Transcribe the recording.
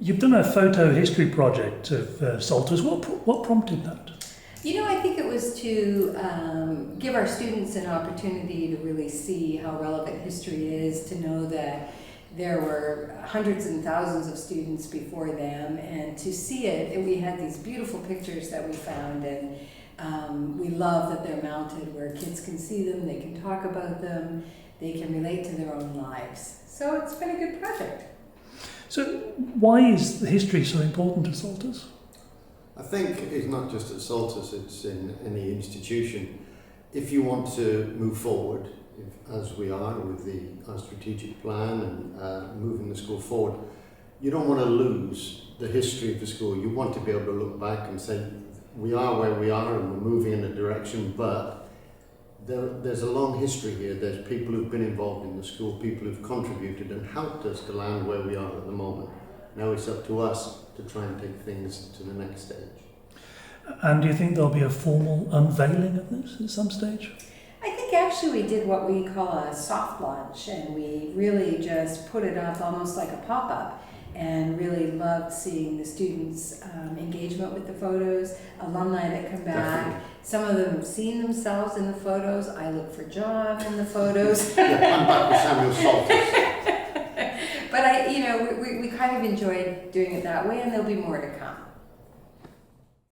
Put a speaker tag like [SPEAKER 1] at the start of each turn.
[SPEAKER 1] You've done a photo history project of Saltus. What prompted that?
[SPEAKER 2] You know, I think it was to give our students an opportunity to really see how relevant history is, to know that there were hundreds and thousands of students before them, and to see it, and we had these beautiful pictures that we found, and we love that they're mounted where kids can see them, they can talk about them, they can relate to their own lives. So it's been a good project.
[SPEAKER 1] So why is the history so important to Saltus?
[SPEAKER 3] I think it's not just at Saltus, it's in any institution. If you want to move forward, as we are with our strategic plan and moving the school forward, you don't want to lose the history of the school. You want to be able to look back and say, we are where we are and we're moving in a direction, but there's a long history here. There's people who've been involved in the school, people who've contributed and helped us to land where we are at the moment. Now it's up to us to try and take things to the next stage.
[SPEAKER 1] And do you think there'll be a formal unveiling of this at some stage?
[SPEAKER 2] I think actually we did what we call a soft launch, and we really just put it up almost like a pop-up, and really loved seeing the students' engagement with the photos, alumni that come back.
[SPEAKER 3] Definitely.
[SPEAKER 2] Some of them have seen themselves in the photos. I look for John in the photos.
[SPEAKER 3] Yeah, I'm back with Samuel Saltus.
[SPEAKER 2] But we kind of enjoyed doing it that way, and there'll be more to come.